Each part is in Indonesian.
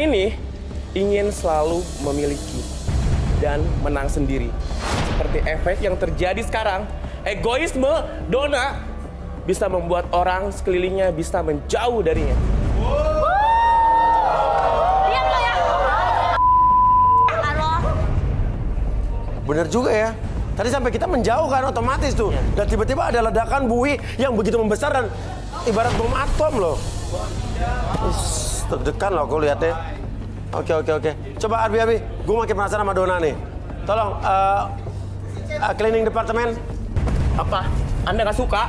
ini ingin selalu memiliki dan menang sendiri. Seperti efek yang terjadi sekarang, egoisme Donna bisa membuat orang sekelilingnya bisa menjauh darinya. Diam lo ya. Halo. Bener juga ya. Tadi sampai kita menjauh kan otomatis tuh. Dan tiba-tiba ada ledakan buih yang begitu membesar dan ibarat bom atom loh. Deg-degan loh aku lihatnya. Oke. Coba Abi, gue makin penasaran sama Donna nih. Tolong, cleaning departemen. Apa? Anda nggak suka?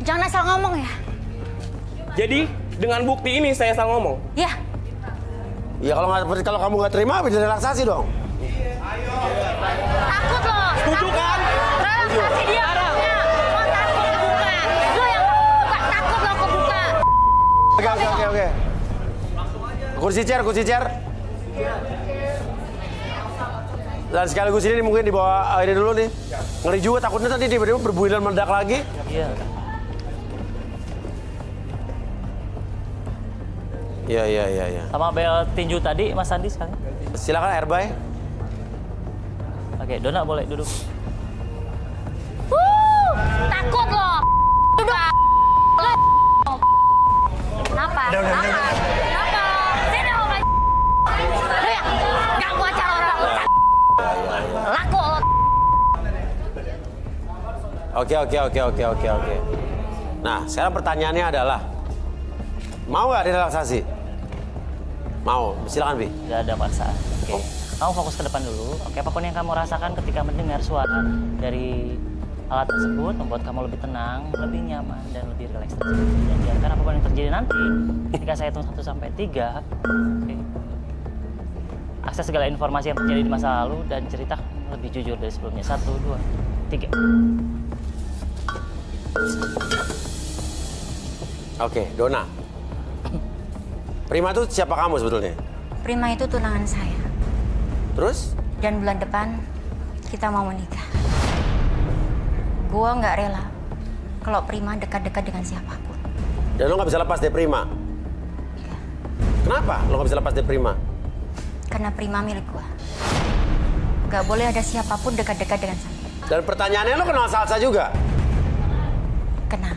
Jangan asal ngomong ya. Jadi dengan bukti ini saya salah ngomong. Ya. Ya kalau kamu nggak terima, bisa relaksasi dong. Takut lo. Setuju kan? Relaksasi dia punya. Lo takut kebuka. Lo yang kebuka. Takut lo kebuka. Oke. Kursi chair. Dan sekaligus ini mungkin dibawa ini dulu nih. Ngeri juga takutnya tadi tiba-tiba berbuih dan meledak lagi. Iya. Iya. Sama bel tinju tadi, Mas Andi sekali. Silakan Airby. Oke, Donna boleh duduk. Takut lo. Duduk. Lo. Kenapa? Kenapa? Sini lo. Lo ya. Gak mau acara orang. Laku lo. Oke. Nah, sekarang pertanyaannya adalah, mau nggak direlaksasi? Mau, silakan Bi. Gak ada paksaan. Oke. Kamu fokus ke depan dulu. Oke, apapun yang kamu rasakan ketika mendengar suara dari alat tersebut membuat kamu lebih tenang, lebih nyaman, dan lebih rileks. Dan biarkan apapun yang terjadi nanti, ketika saya hitung 1 sampai 3, oke, akses segala informasi yang terjadi di masa lalu dan cerita lebih jujur dari sebelumnya. 1, 2, 3. Oke, Donna. Prima itu siapa kamu sebetulnya? Prima itu tunangan saya. Terus? Dan bulan depan kita mau menikah. Gua nggak rela kalau Prima dekat-dekat dengan siapapun. Dan lo nggak bisa lepas dari Prima? Kenapa lo nggak bisa lepas dari Prima? Karena Prima milik gua. Nggak boleh ada siapapun dekat-dekat dengan saya. Dan pertanyaannya lo kenal Salsa juga? Kenal.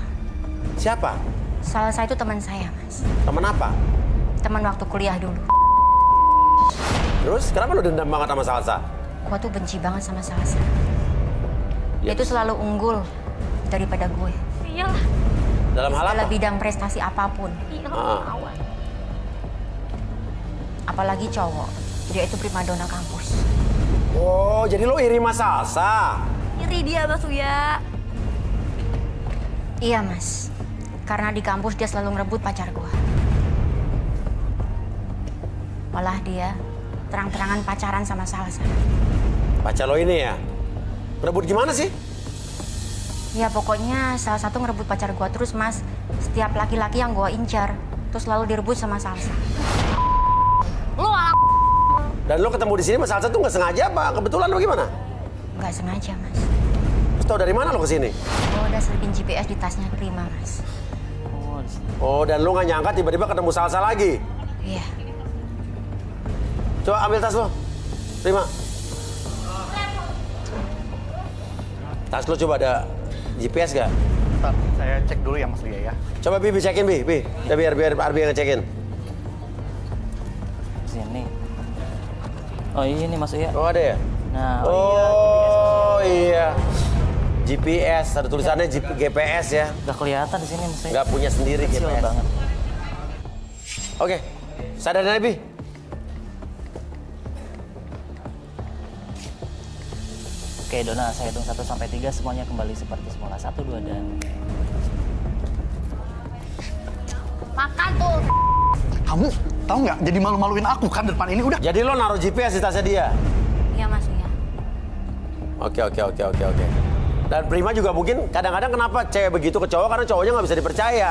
Siapa? Salsa itu teman saya, Mas. Teman apa? Teman waktu kuliah dulu. Terus kenapa lo dendam banget sama Salsa? Gua tuh benci banget sama Salsa. Dia tuh selalu unggul daripada gue. Iyalah. Dalam hal apa? Dalam bidang prestasi apapun. Ah. Apalagi cowok. Dia itu primadona kampus. Oh, jadi lo iri sama Salsa? Iri dia, Mas Uya. Iya, Mas. Karena di kampus dia selalu ngerebut pacar gua. Malah dia terang-terangan pacaran sama Salsa. Pacar lo ini ya? Berebut gimana sih? Ya pokoknya salah satu ngerebut pacar gua terus, Mas. Setiap laki-laki yang gua incar, terus selalu direbut sama Salsa. Lu anak. Dan lo ketemu di sini sama Salsa tuh nggak sengaja apa? Kebetulan lo gimana? Nggak sengaja, Mas. Terus tau dari mana lo kesini? Gua udah selipin GPS di tasnya Prima, Mas. Oh, di sini. Oh, dan lo nggak nyangka tiba-tiba ketemu Salsa lagi? Iya. Coba ambil tas lo, Prima. Tas lo coba ada GPS gak? Bentar, saya cek dulu ya Mas Lia ya. Coba Bi cekin Bi. Ya, biar Arbi yang ngecekin. Sini. Oh ini Mas Uya. Oh ada ya? Nah, Oh iya. GPS, ada tulisannya GPS ya. Gak kelihatan di sini Mas Uya. Nggak punya sendiri Kecil GPS. banget. Oke, sadarin aja Bi. Oke, Donna, saya hitung 1 sampai 3 semuanya kembali seperti semula. 1, 2, dan... Makan tuh. Kamu tahu nggak? Jadi malu-maluin aku kan depan ini udah. Jadi lo naruh GPS di tasnya dia? Iya, Mas Uya. Oke. Dan Prima juga mungkin kadang-kadang kenapa cewek begitu ke cowok karena cowoknya nggak bisa dipercaya.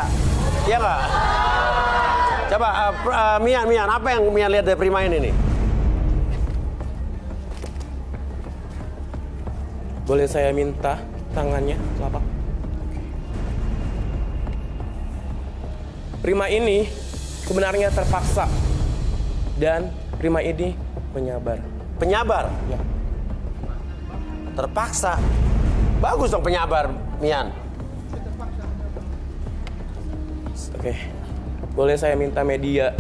Iya nggak? Coba Mian, apa yang Mian lihat dari Prima ini nih? Boleh saya minta tangannya, telapak? Prima ini sebenarnya terpaksa Dan Prima ini penyabar. Penyabar? Ya. Terpaksa. Bagus dong penyabar, Mian. Oke. Boleh saya minta media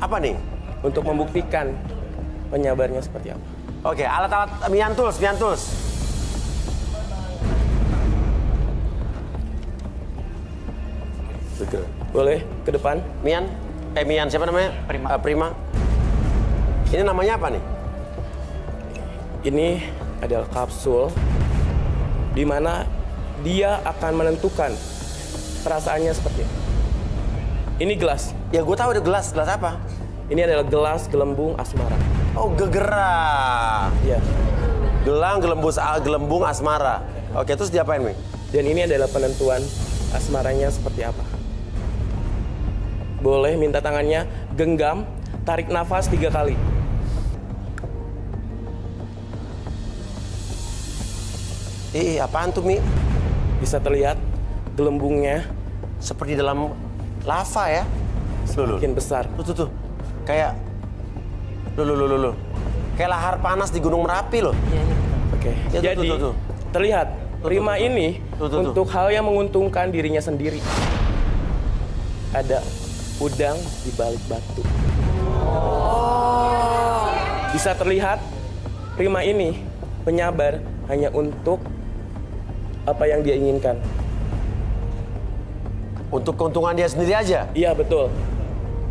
Apa nih? untuk membuktikan penyabarnya seperti apa? Oke, alat-alat Mian Tools, Mian Tools. Boleh ke depan? Mian siapa namanya? Prima. Prima. Ini namanya apa nih? Ini adalah kapsul di mana dia akan menentukan perasaannya seperti apa. Ini gelas. Ya gue tahu ada gelas apa? Ini adalah gelas gelembung asmara. Oh, gegera. Ya. Gelembung asmara. Oke, terus diapain, Mi? Dan ini adalah penentuan asmaranya seperti apa. Boleh minta tangannya genggam, tarik nafas 3 kali. Apaan tuh, Mi? Bisa terlihat gelembungnya Seperti dalam lava ya? semakin besar. Tuh. Kayak Loh. Kayak lahar panas di Gunung Merapi loh. Oke. Ya, tuh, Jadi tuh. terlihat Prima ini Tuh. untuk hal yang menguntungkan dirinya sendiri. Ada udang di balik batu. Bisa terlihat Prima ini penyabar hanya untuk apa yang dia inginkan. Untuk keuntungan dia sendiri aja. Iya betul.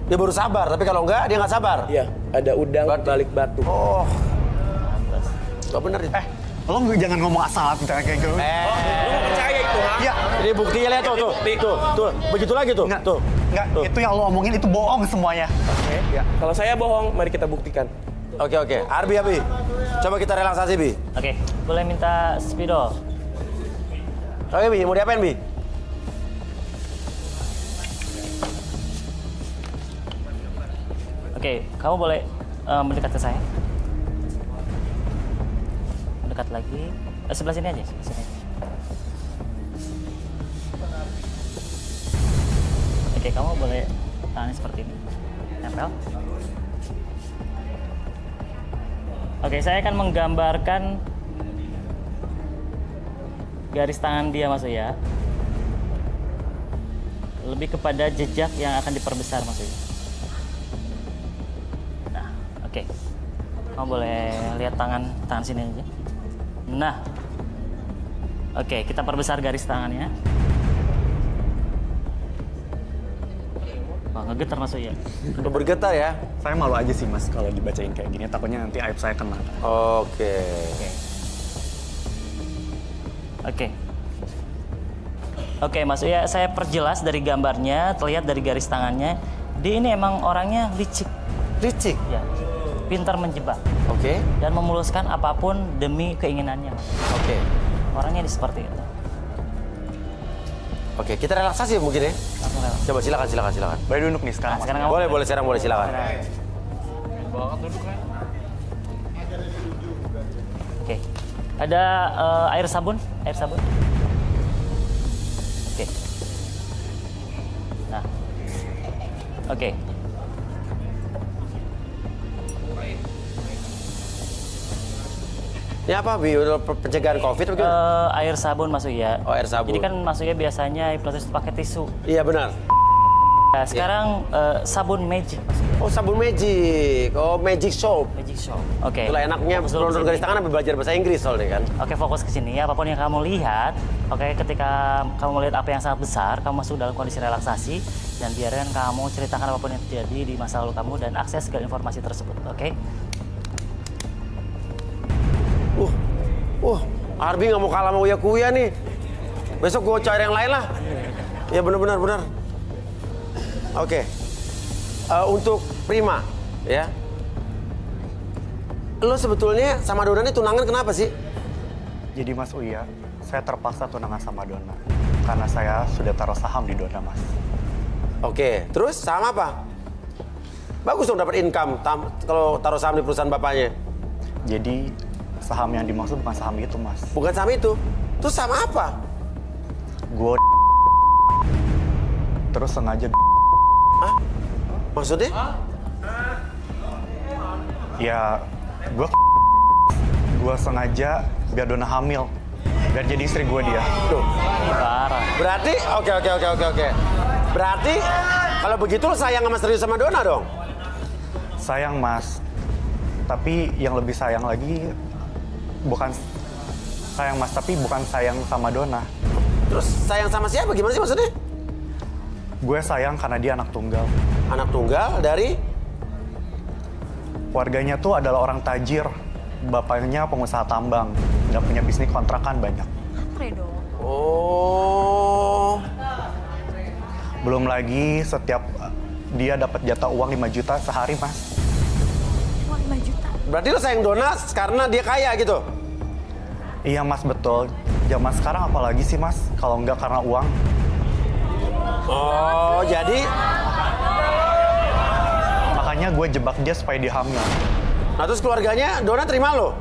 Dia baru sabar, tapi kalau enggak dia nggak sabar. Iya, ada udang di balik batu. Oh. Gak bener ya? Lo jangan ngomong asal kayak gitu. Lu nggak percaya itu, ha? Iya. Ini buktinya lihat tuh. Tuh. Begitu lagi tuh. Enggak, Tuh. enggak. Tuh. Itu yang lo omongin itu bohong semuanya. Oke. Ya. Kalau saya bohong, mari kita buktikan. Oke. Arbi. Coba kita relaksasi, Bi. Oke, boleh minta spidol? Oke, Bi. Mau diapain, Bi? Oke, kamu boleh mendekat ke saya. Mendekat lagi. Sebelah sini aja, sebelah sini. Oke, kamu boleh tangannya seperti ini. Nempel. Oke, saya akan menggambarkan garis tangan dia, Mas Uya. Lebih kepada jejak yang akan diperbesar, Mas Uya. Nah, oke. Kamu boleh lihat tangan sini aja. Nah, oke, kita perbesar garis tangannya. Wah, ngegetar Mas Uya. Udah bergetar ya? Saya malu aja sih mas kalau dibacain kayak gini. Takutnya nanti aib saya kena. Oke. Oke, Mas Uya, saya perjelas dari gambarnya, terlihat dari garis tangannya. Dia ini emang orangnya licik, Licik. ya, pintar menjebak Oke. dan memuluskan apapun demi keinginannya, Mas. Oke. Orangnya seperti itu. Oke, kita relaksasi mungkin ya. Langsung lewat. Coba silakan. Boleh duduk nih sekarang. Nah, Mas. sekarang kamu Boleh sekarang boleh silakan. Oke. Ada air sabun? Oke. Nah. Oke. Ini apa, Bi? Udah pencegahan COVID atau gimana? Air sabun Mas Uya. Oh, air sabun. Jadi kan Mas Uya biasanya hipnotis pakai tisu. Iya benar. Nah, sekarang sabun magic Mas Uya. Oh, sabun magic. Oh, magic soap. Magic shop. Oke. Itulah enaknya Fokus dulu donor ke garis sini. tangan sampai belajar bahasa Inggris soalnya kan. Oke, fokus ke sini. Apapun yang kamu lihat, oke, ketika kamu melihat apa yang sangat besar, kamu masuk dalam kondisi relaksasi dan biarkan kamu ceritakan apapun yang terjadi di masa lalu kamu dan akses segala informasi tersebut. Oke? Arbi nggak mau kalah sama Uya Kuya nih. Besok gue cari yang lain lah. Ya benar. Oke. Untuk Prima, ya. Lo sebetulnya sama Dona ini tunangan kenapa sih? Jadi Mas Uya, saya terpaksa tunangan sama Dona. Karena saya sudah taruh saham di Dona, Mas. Oke, terus saham apa? Bagus dong dapat income kalau taruh saham di perusahaan bapaknya. Jadi saham yang dimaksud bukan saham itu, Mas. Bukan saham itu. Terus saham apa? Gue terus sengaja Hah? Maksudnya? Ya, gue sengaja biar Dona hamil. Biar jadi istri gue dia. Tuh. Ih, parah. Berarti, oke. Berarti, kalau begitu lo sayang sama serius sama Dona dong? Sayang, Mas. Tapi yang lebih sayang lagi, bukan sayang, Mas, tapi bukan sayang sama Dona. Terus sayang sama siapa? Gimana sih maksudnya? Gue sayang karena dia anak tunggal. Anak tunggal dari? Keluarganya tuh adalah orang tajir. Bapaknya pengusaha tambang. Dan punya bisnis kontrakan banyak. Fredo. Oh. Belum lagi setiap dia dapat jatah uang 5 juta sehari, Mas. Uang 5 juta. Berarti lo sayang Dona karena dia kaya gitu? Iya, Mas, betul. Zaman sekarang apalagi sih, Mas? Kalau nggak karena uang. Oh, jadi? Makanya gue jebak dia supaya dia hamil. Nah terus keluarganya Dona terima lo?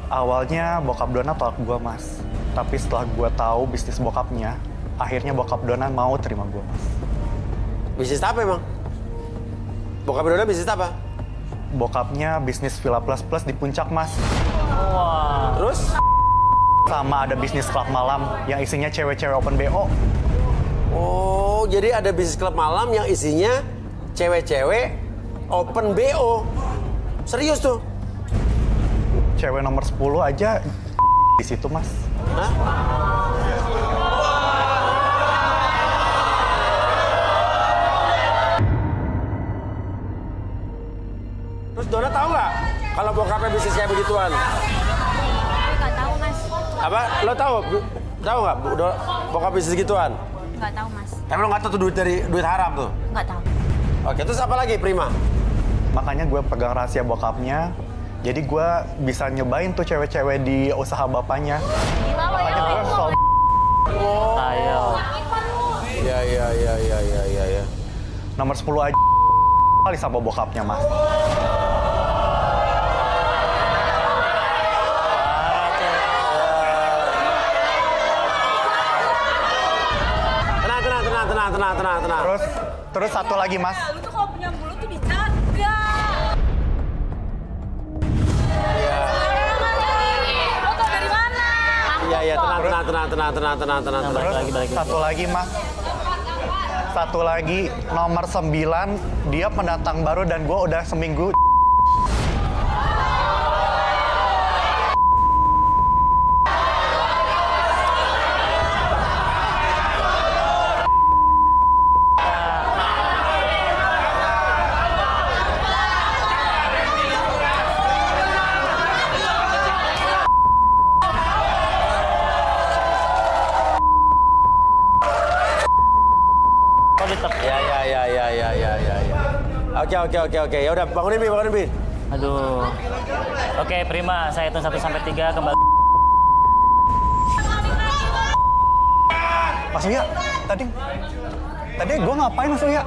Awalnya bokap Dona tolak gue, Mas. Tapi setelah gue tahu bisnis bokapnya, akhirnya bokap Dona mau terima gue, Mas. Bisnis apa emang? Bokap Dona bisnis apa? Bokapnya bisnis Villa Plus Plus di Puncak, Mas. Wah. Terus? Sama ada bisnis klub malam yang isinya cewek-cewek open BO. Oh, jadi ada bisnis klub malam yang isinya cewek-cewek open BO. Serius tuh? Cewek nomor 10 aja di situ, Mas. Hah? Terus Dona tahu nggak kalau bokapnya bisnis kayak begituan? Nggak tahu, Mas. Apa? Lo tahu? Tahu nggak bokap bisnis gituan? Nggak tahu, Mas. Tapi lo nggak tahu tuh duit haram tuh? Nggak tahu. Oke, terus apa lagi, Prima? Makanya gue pegang rahasia bokapnya. Jadi gue bisa nyobain tuh cewek-cewek di usaha bapaknya. Gila lo Makanya gue soal Tayo. Iya. nomor 10 aja kali sama bokapnya, Mas. Tenang. Terus satu lagi, Mas. Lu tuh kalau punya bulu tuh dijaga. Lo tau dari mana? Iya, tenang. Balik lagi. Satu lagi, Mas. Satu lagi, nomor 9, dia pendatang baru dan gue udah seminggu. Kok ditek? Ya. Oke. Ya udah, bangunin Bi. Aduh. Oke, Prima. Saya hitung 1 sampai 3 kembali. Mas Uya, tadi gue ngapain, Mas Uya?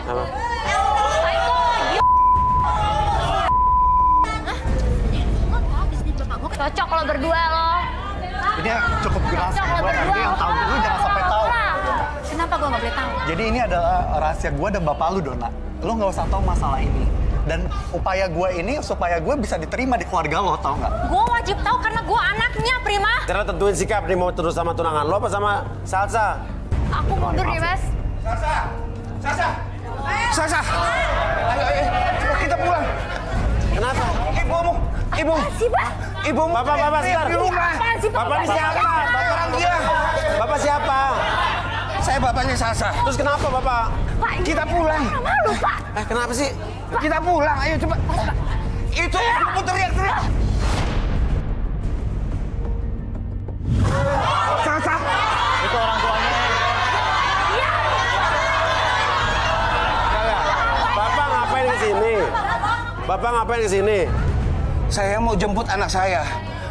Apa? Cocok lo berdua lo. Ini cukup jelas. Cocok lo Gue berdua. nanti yang tahu dulu jangan sampai tahu. Kenapa gue nggak boleh tahu? Jadi ini adalah rahasia gue dan bapak lu, Dona. Lu nggak usah tahu masalah ini. Dan upaya gue ini supaya gue bisa diterima di keluarga lo, tau nggak? Gue wajib tahu karena gue anaknya, Prima. Karena tentuin sikap nih, mau terus sama tunangan lo apa sama Salsa? Aku mundur nih, Mas. Sasa, ayo, kita pulang. Kenapa? Ibu, Sih, Pak. ibu, Bapak, sebentar. di rumah. Apaan sih, Pak? Bapak ini siapa? Orang gila. Bapak siapa? Saya bapaknya Sasa. Terus kenapa Bapak? Pak, Kita pulang. malu, Pak. Kenapa sih? Kita pulang, ayo coba. Itu ibu teriak-teriak. Sasa, Itu orang tuanya. Bapak ngapain ke sini? Bapak ngapain ke sini? saya mau jemput anak saya.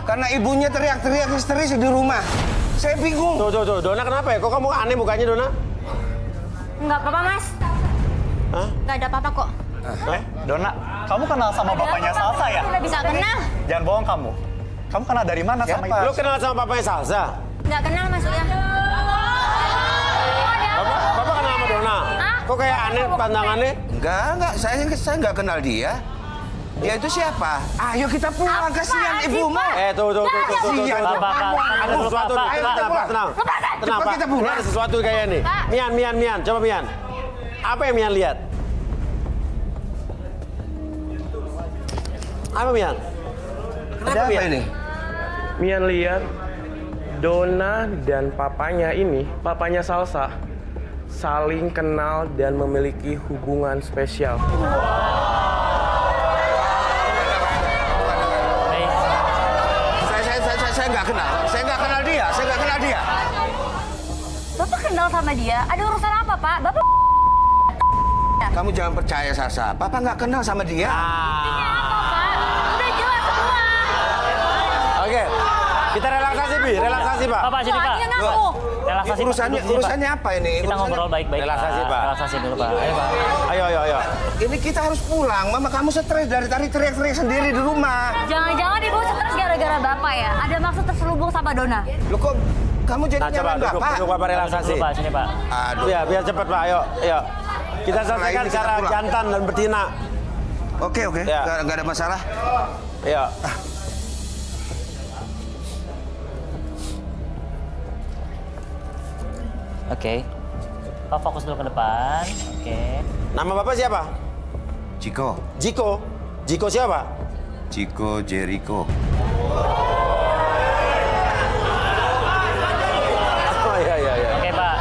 Karena ibunya teriak-teriak histeris di rumah. Saya bingung. Tuh, Dona kenapa ya? Kok kamu aneh mukanya, Dona? Nggak apa-apa, Mas. Hah? Nggak ada apa-apa kok. Dona, kamu kenal sama bapaknya Salsa ya? Udah bisa kenal. Jangan bohong kamu. Kamu kenal dari mana sama Siapa? ibu? Lo kenal sama papanya Salsa? Nggak kenal, Mas Uya. Bapak kenal sama Dona? Hah? Kok kayak aneh pandangannya? Enggak, saya nggak kenal dia. Dia itu siapa? Ayo kita pulang, kasihan ibumu. Tunggu. Kasihan. Pak. Ada sesuatu. Pak. Tenang. Tenang, Cepat Pak. kita pulang. Ini ada sesuatu kayak nih. Mian. Coba Mian. Apa yang Mian lihat? Apa Mian? Ada apa ini? Mian lihat Donna dan papanya ini, papanya Salsa, saling kenal dan memiliki hubungan spesial. Saya nggak kenal. Saya nggak kenal dia. Bapak kenal sama dia? Ada urusan apa, Pak? Bapak Kamu jangan percaya, Sasa. Papa nggak kenal sama dia. udah jelas semua. Oke. Kita relaksasi, Bi. Relaksasi, Pak. Pak, sini Pak. Dia ngaku. Relaksasi, Pak. Urusannya Duduk sini, Pak. urusannya apa ini? Kita Urusannya- ngobrol baik-baik, Relaksasi, Pak. Relaksasi dulu, Pak. Ayo, Pak. Ayo. Ini kita harus pulang. Mama kamu stres dari tadi teriak-teriak sendiri di rumah. Jangan-jangan ibu stres gara-gara bapak ya? Ada maksud terselubung sama Donna? Loh kok kamu jadi Nah, coba nyalain bapak? duduk Bapak relaksasi. Dulu, Pak. Sini, Pak. Aduh. Ya, biar cepat, Pak. Ayo. Kita Setelah selesaikan ini kita secara pulang. jantan dan betina. Oke. Ya. Nggak ada masalah. Ayo. Oke. Pak, fokus dulu ke depan. Oke. Nama Bapak siapa? Ciko, Jiko. Jiko siapa? Ciko Jericho. Oh, iya. Oke, Pak.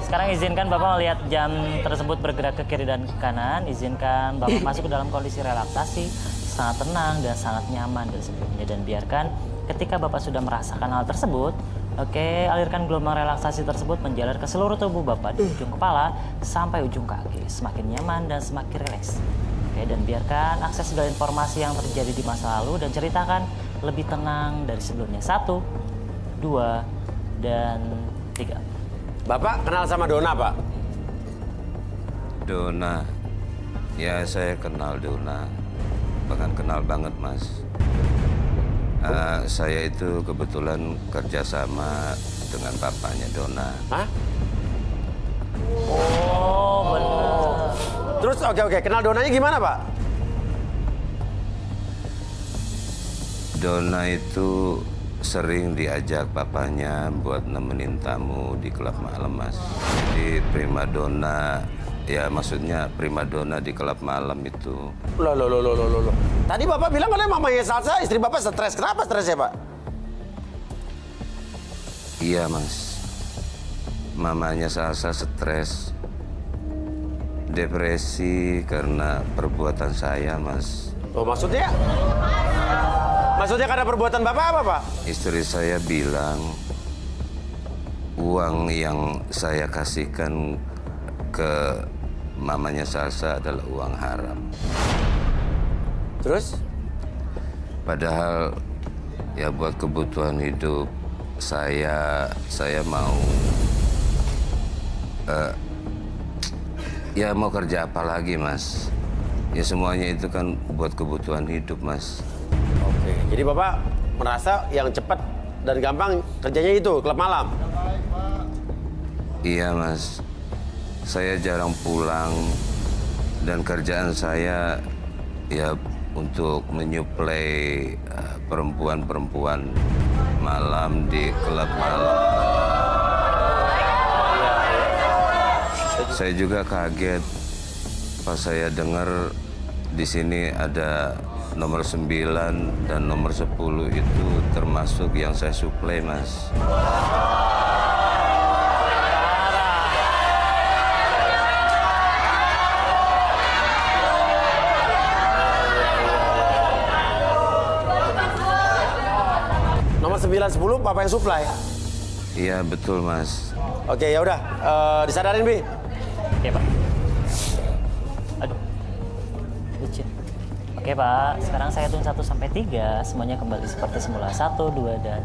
Sekarang izinkan Bapak melihat jam tersebut bergerak ke kiri dan ke kanan. Izinkan Bapak masuk ke dalam kondisi relaksasi, sangat tenang dan sangat nyaman dari sebelumnya. Dan biarkan ketika Bapak sudah merasakan hal tersebut, oke, alirkan gelombang relaksasi tersebut menjalar ke seluruh tubuh Bapak dari ujung kepala sampai ujung kaki. Semakin nyaman dan semakin rileks. Oke, dan biarkan akses segala informasi yang terjadi di masa lalu dan ceritakan lebih tenang dari sebelumnya. 1, 2, dan 3. Bapak kenal sama Donna, Pak? Donna. Ya, saya kenal Donna. Bahkan kenal banget, Mas. Saya itu kebetulan kerjasama dengan bapaknya Donna. Hah? Oh, benar. Terus oke. Kenal Donnanya gimana, Pak? Donna itu sering diajak bapaknya buat nemenin tamu di klub malam, Mas. Jadi primadona, ya maksudnya primadona di klub malam itu. Loh. Tadi Bapak bilang katanya mamanya Salsa, istri Bapak stres. Kenapa stresnya, Pak? Iya, Mas. Mamanya Salsa stres. Depresi karena perbuatan saya, Mas. Oh, maksudnya? Maksudnya karena perbuatan Bapak apa, Pak? Istri saya bilang uang yang saya kasihkan ke mamanya Salsa adalah uang haram. Terus? Padahal ya buat kebutuhan hidup saya mau ya mau kerja apa lagi, Mas? Ya semuanya itu kan buat kebutuhan hidup, Mas. Oke. Jadi Bapak merasa yang cepat dan gampang kerjanya itu, klub malam? Iya, Mas. Saya jarang pulang dan kerjaan saya ya untuk menyuplai perempuan-perempuan malam di klub malam. Saya juga kaget pas saya dengar di sini ada nomor 9 dan nomor 10 itu termasuk yang saya suplai, Mas. Nomor 9, 10 Bapak yang supply? Iya, betul, Mas. Oke, ya udah. Disadarin, Bi. Oke, Pak. Aduh. Lucu. Oke, Pak. Sekarang saya hitung 1 sampai 3. Semuanya kembali seperti semula. 1, 2, dan